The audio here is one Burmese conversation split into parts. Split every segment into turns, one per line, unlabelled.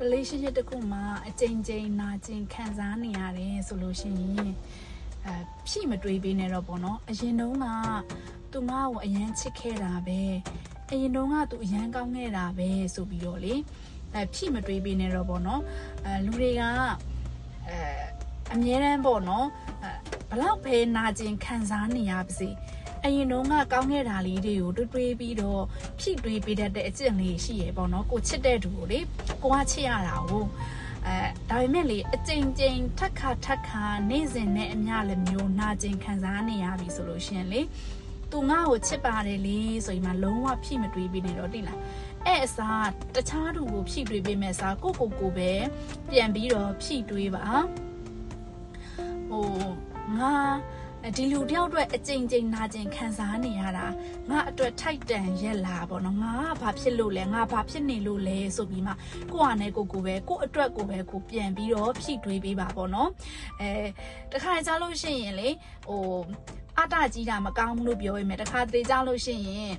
relationship တခုမှာအကြိမ်ကြိမ်နာကျင်ခံစားနေရတယ်ဆိုလို့ရှိရင်ဖြည့်မတွေးပေးနေတော့ပေါ့နော်အရင်တုန်းကသူငါ့ကိုအရန်ချစ်ခဲ့တာပဲအရင်တုန်းကသူအရန်ကောင်းခဲ့တာပဲဆိုပြီးတော့လေဖြည့်မတွေးပေးနေတော့ပေါ့နော်လူတွေကအမြဲတမ်းပေါ့နော်ဘလောက်ပဲနာကျင်ခံစားနေရပါစေအရင်တုန်းကကောင်းခဲ့တာလေးတွေကိုတွေးပြီးတော့ဖြည့်တွေးပေးတတ်တဲ့အကျင့်လေးရှိရပေါ့နော်ကိုချစ်တဲ့သူကိုလေကိုကချစ်ရတာကိုဒါပေမဲ့လေအကြိမ်ကြိမ်ထက်ခါနေ့စဉ်နဲ့အမျှလည်းမျိုးနာကျင်ခံစားနေရပြီဆိုလို့ရှိရင်လေသူငါ့ကိုချစ်ပါတယ်လေဆိုရင်မှလုံးဝဖြည့်မတွေးပေးနေတော့တိလားအဲ့အစားတခြားသူကိုဖြည့်တွေးပေးမဲ့အစားကိုပဲပြန်ပြီးတော့ဖြည့်တွေးပါငါဒီလူတယောက်အတွက်အကြိမ်ကြိမ်နာကျင်ခံစားနေရတာငါအတွက်ထိုက်တန်ရက်လာပေါ့နော်ငါဘာဖြစ်လို့လဲငါဘာဖြစ်နေလို့လဲဆိုပြီးမှကိုယ့်အနေကိုပဲကိုယ့်အတွက်ကိုပဲကိုပြန်ပြီးတော့ဖြည့်တွေးပေးပါပေါ့နော်တခါကြားလို့ရှိရင်လေအတကြီးတာမကောင်းဘူးလို့ပြောရမယ်တခါတလေကြားလို့ရှိရင်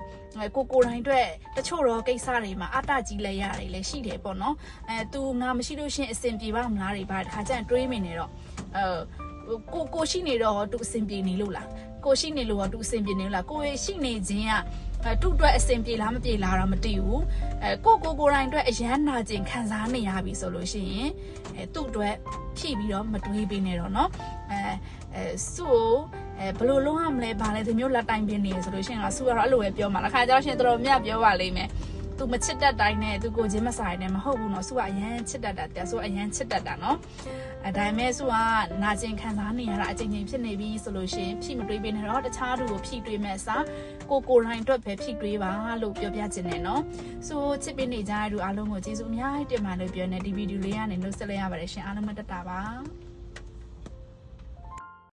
ကိုတိုင်းအတွက်တချို့တော့ကိစ္စတွေမှာအတကြီးလဲရတယ်လဲရှိတယ်ပေါ့နော်သူငါမရှိလို့ရှိရင်အဆင်ပြေပါမလားတွေပါတခါကျရင်တွေးမိနေတော့ကိုရှိနေတော့သူအဆင်ပြေနေလို့လားကိုရှိနေလို့သူအဆင်ပြေနေလို့လားကိုရှိနေခြင်းကသူ့အတွက်အဆင်ပြေလားမပြေလားတော့မသိဘူးကိုတိုင်းအတွက်အရန်နာကျင်ခံစားနေရပြီဆိုလို့ရှိရင်သူ့အတွက်ဖြည့်ပြီးတော့မတွေးပေးနဲ့တော့เนาะစုဘလို့လုံးဝမလဲဘာလဲဒီမျိုးလက်တိုင်ပြနေဆိုလို့ရှိရင်ကစုကတော့အဲ့လိုပဲပြောမှာတစ်ခါကျတော့ရှင်တော်မြတ်ပြောပါလိမ့်မယ်သူမချစ်တတ်တိုင်းနဲ့သူကိုချင်းမဆိုင်နဲ့မဟုတ်ဘူးเนาะစုကအရန်ချစ်တတ်တာတဲ့စုအရန်ချစ်တတ်တာเนาะဒါပေမဲ့စုကနာကျင်ခံစားနေရတာအချိန်ချင်းဖြစ်နေပြီဆိုလို့ရှိရင်ဖြည့်မတွေးပေးနဲ့တော့တခြားသူကိုဖြည့်တွေးမဲ့အစားကိုတိုင်းအတွက်ပဲဖြည့်တွေးပါလို့ပြောပြချင်တယ်เนาะစုချစ်ပေးနေကြတဲ့သူအားလုံးကိုကျေးဇူးအများကြီးတင်ပါတယ်လို့ပြောနေဒီဗီဒီယိုလေးကနေလို့ဆက်လက်ရပါတယ်ရှင်အားလုံးမတက်တာပါ